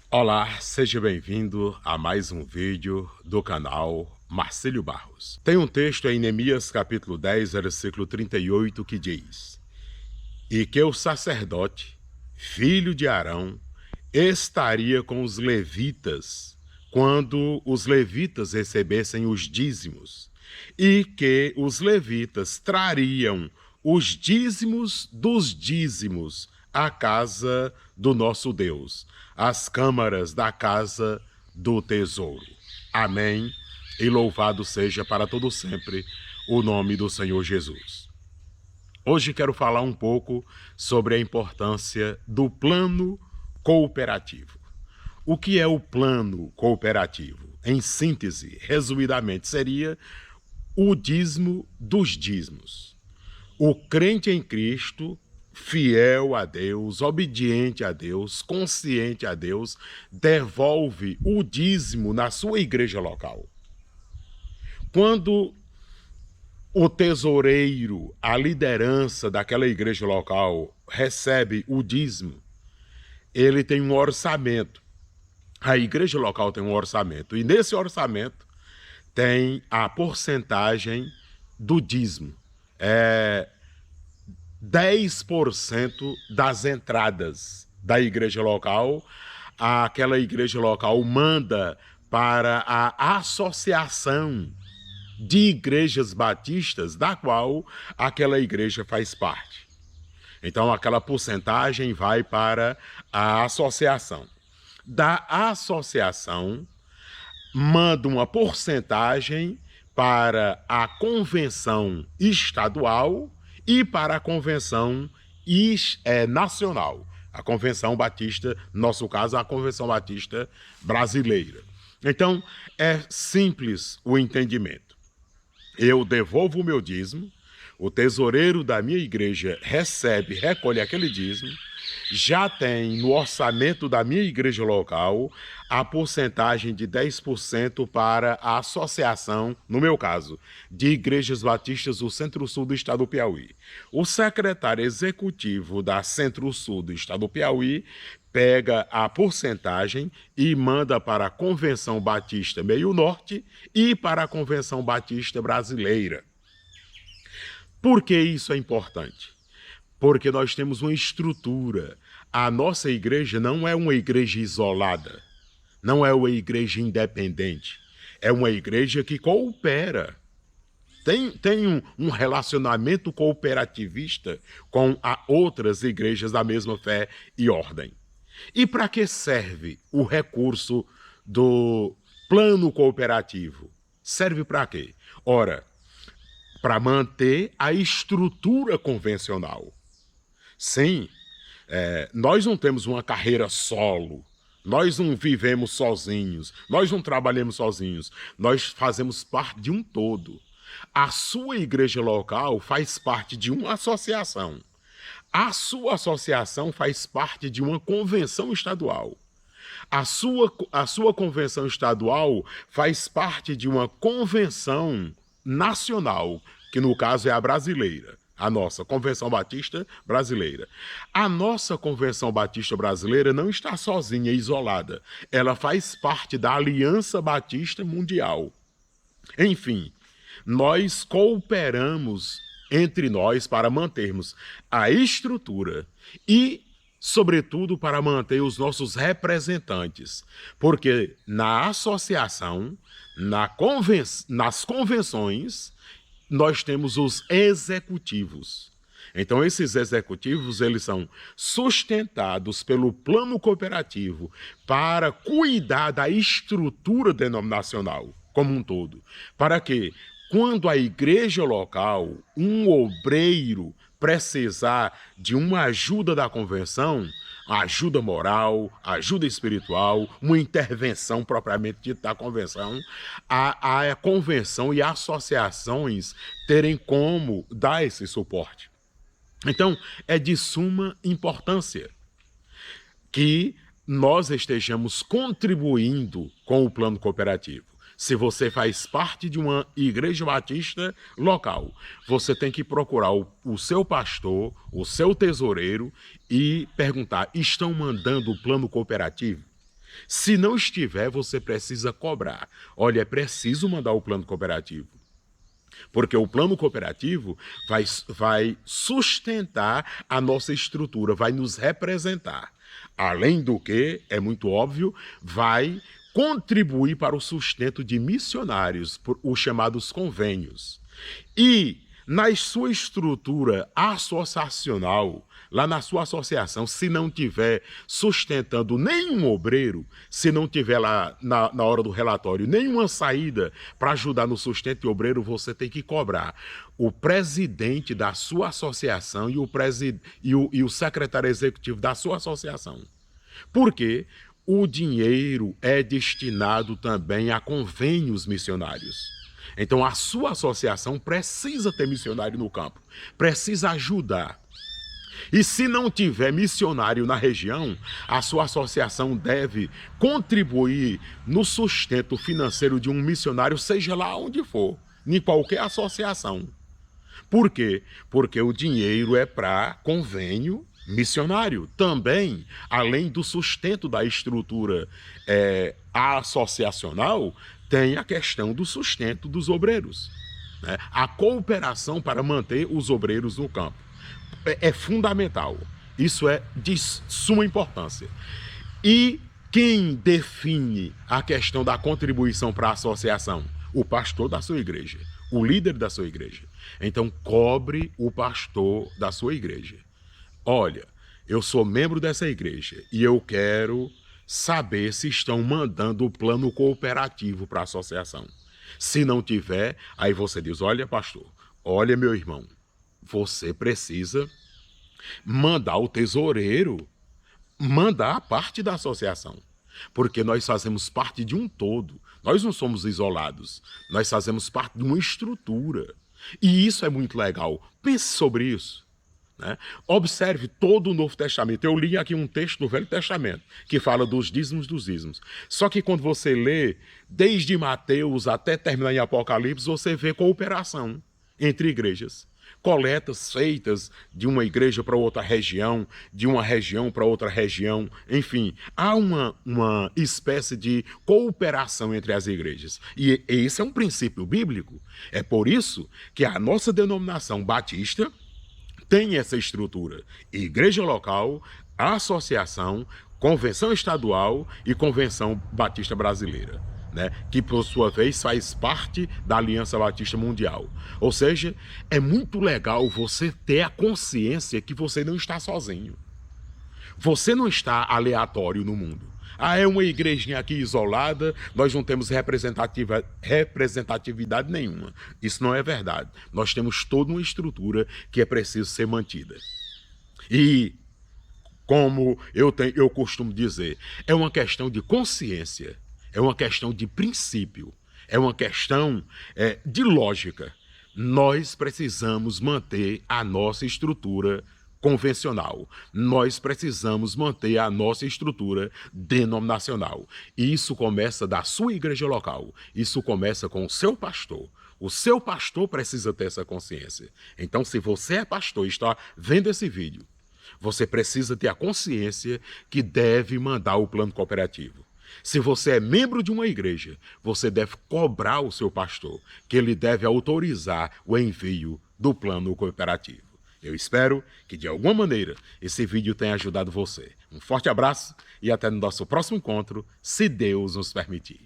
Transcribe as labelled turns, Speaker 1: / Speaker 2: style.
Speaker 1: Olá, seja bem-vindo a mais um vídeo do canal Marcílio Barros. Tem um texto em Neemias capítulo 10, versículo 38 que diz: E que o sacerdote, filho de Arão, estaria com os levitas quando os levitas recebessem os dízimos, e que os levitas trariam os dízimos dos dízimos à casa do nosso Deus, às câmaras da casa do tesouro. Amém. E louvado seja para todo sempre o nome do Senhor Jesus. Hoje quero falar um pouco sobre a importância do plano cooperativo. O que é o plano cooperativo? Em síntese, resumidamente, seria o dízimo dos dízimos. O crente em Cristo, fiel a Deus, obediente a Deus, consciente a Deus, devolve o dízimo na sua igreja local. Quando o tesoureiro, a liderança daquela igreja local recebe o dízimo, ele tem um orçamento. A igreja local tem um orçamento, e nesse orçamento tem a porcentagem do dízimo. 10% das entradas da igreja local, aquela igreja local manda para a associação de igrejas batistas da qual aquela igreja faz parte. Então, aquela porcentagem vai para a associação. Da associação, manda uma porcentagem para a convenção estadual e para a convenção nacional. A Convenção Batista, no nosso caso, a Convenção Batista Brasileira. Então, é simples o entendimento. Eu devolvo o meu dízimo, o tesoureiro da minha igreja recolhe aquele dízimo, já tem no orçamento da minha igreja local a porcentagem de 10% para a associação, no meu caso, de igrejas batistas do Centro-Sul do estado do Piauí. O secretário executivo da Centro-Sul do estado do Piauí pega a porcentagem e manda para a Convenção Batista Meio Norte e para a Convenção Batista Brasileira. Por que isso é importante? Porque nós temos uma estrutura. A nossa igreja não é uma igreja isolada, não é uma igreja independente, é uma igreja que coopera. Tem um relacionamento cooperativista com outras igrejas da mesma fé e ordem. E para que serve o recurso do plano cooperativo? Serve para quê? Ora, para manter a estrutura convencional. Sim, nós não temos uma carreira solo, nós não vivemos sozinhos, nós não trabalhamos sozinhos, nós fazemos parte de um todo. A sua igreja local faz parte de uma associação. A sua associação faz parte de uma convenção estadual. A sua convenção estadual faz parte de uma convenção nacional, que no caso é a brasileira, a nossa Convenção Batista Brasileira. A nossa Convenção Batista Brasileira não está sozinha, isolada. Ela faz parte da Aliança Batista Mundial. Enfim, nós cooperamos entre nós para mantermos a estrutura e, sobretudo, para manter os nossos representantes. Porque na associação, nas convenções, nós temos os executivos. Então, esses executivos, eles são sustentados pelo plano cooperativo para cuidar da estrutura denominacional como um todo. Para que, quando a igreja local, um obreiro, precisar de uma ajuda da convenção, ajuda moral, ajuda espiritual, uma intervenção propriamente dita da convenção, a convenção e associações terem como dar esse suporte. Então, é de suma importância que nós estejamos contribuindo com o plano cooperativo. Se você faz parte de uma igreja batista local, você tem que procurar o seu pastor, o seu tesoureiro e perguntar: estão mandando o plano cooperativo? Se não estiver, você precisa cobrar. Olha, é preciso mandar o plano cooperativo. Porque o plano cooperativo vai sustentar a nossa estrutura, vai nos representar. Além do que, é muito óbvio, vai contribuir para o sustento de missionários, por os chamados convênios. E na sua estrutura associacional, lá na sua associação, se não tiver sustentando nenhum obreiro, se não tiver lá na hora do relatório nenhuma saída para ajudar no sustento de obreiro, você tem que cobrar o presidente da sua associação e o secretário executivo da sua associação. Por quê? O dinheiro é destinado também a convênios missionários. Então, a sua associação precisa ter missionário no campo, precisa ajudar. E se não tiver missionário na região, a sua associação deve contribuir no sustento financeiro de um missionário, seja lá onde for, em qualquer associação. Por quê? Porque o dinheiro é para convênio missionário. Também, além do sustento da estrutura associacional, tem a questão do sustento dos obreiros, né? A cooperação para manter os obreiros no campo é fundamental. Isso é de suma importância. E quem define a questão da contribuição para a associação? O pastor da sua igreja, o líder da sua igreja. Então, cobre o pastor da sua igreja. Olha, eu sou membro dessa igreja e eu quero saber se estão mandando o plano cooperativo para a associação. Se não tiver, aí você diz, olha, pastor, olha, meu irmão, você precisa mandar o tesoureiro mandar parte da associação, porque nós fazemos parte de um todo. Nós não somos isolados, nós fazemos parte de uma estrutura. E isso é muito legal. Pense sobre isso, né? Observe todo o Novo Testamento. Eu li aqui um texto do Velho Testamento que fala dos dízimos. Só que quando você lê, desde Mateus até terminar em Apocalipse, você vê cooperação entre igrejas. Coletas feitas de uma igreja para outra região, de uma região para outra região, enfim, há uma espécie de cooperação entre as igrejas. E esse é um princípio bíblico. É por isso que a nossa denominação batista tem essa estrutura: igreja local, associação, convenção estadual e convenção batista brasileira, né? Que por sua vez faz parte da Aliança Batista Mundial. Ou seja, é muito legal você ter a consciência que você não está sozinho. Você não está aleatório no mundo. Ah, é uma igrejinha aqui isolada, nós não temos representatividade nenhuma. Isso não é verdade. Nós temos toda uma estrutura que é preciso ser mantida. E, como eu costumo dizer, é uma questão de consciência, é uma questão de princípio, é uma questão de lógica. Nós precisamos manter a nossa estrutura convencional. Nós precisamos manter a nossa estrutura denominacional. E isso começa da sua igreja local. Isso começa com o seu pastor. O seu pastor precisa ter essa consciência. Então, se você é pastor e está vendo esse vídeo, você precisa ter a consciência que deve mandar o plano cooperativo. Se você é membro de uma igreja, você deve cobrar o seu pastor, que ele deve autorizar o envio do plano cooperativo. Eu espero que, de alguma maneira, esse vídeo tenha ajudado você. Um forte abraço e até no nosso próximo encontro, se Deus nos permitir.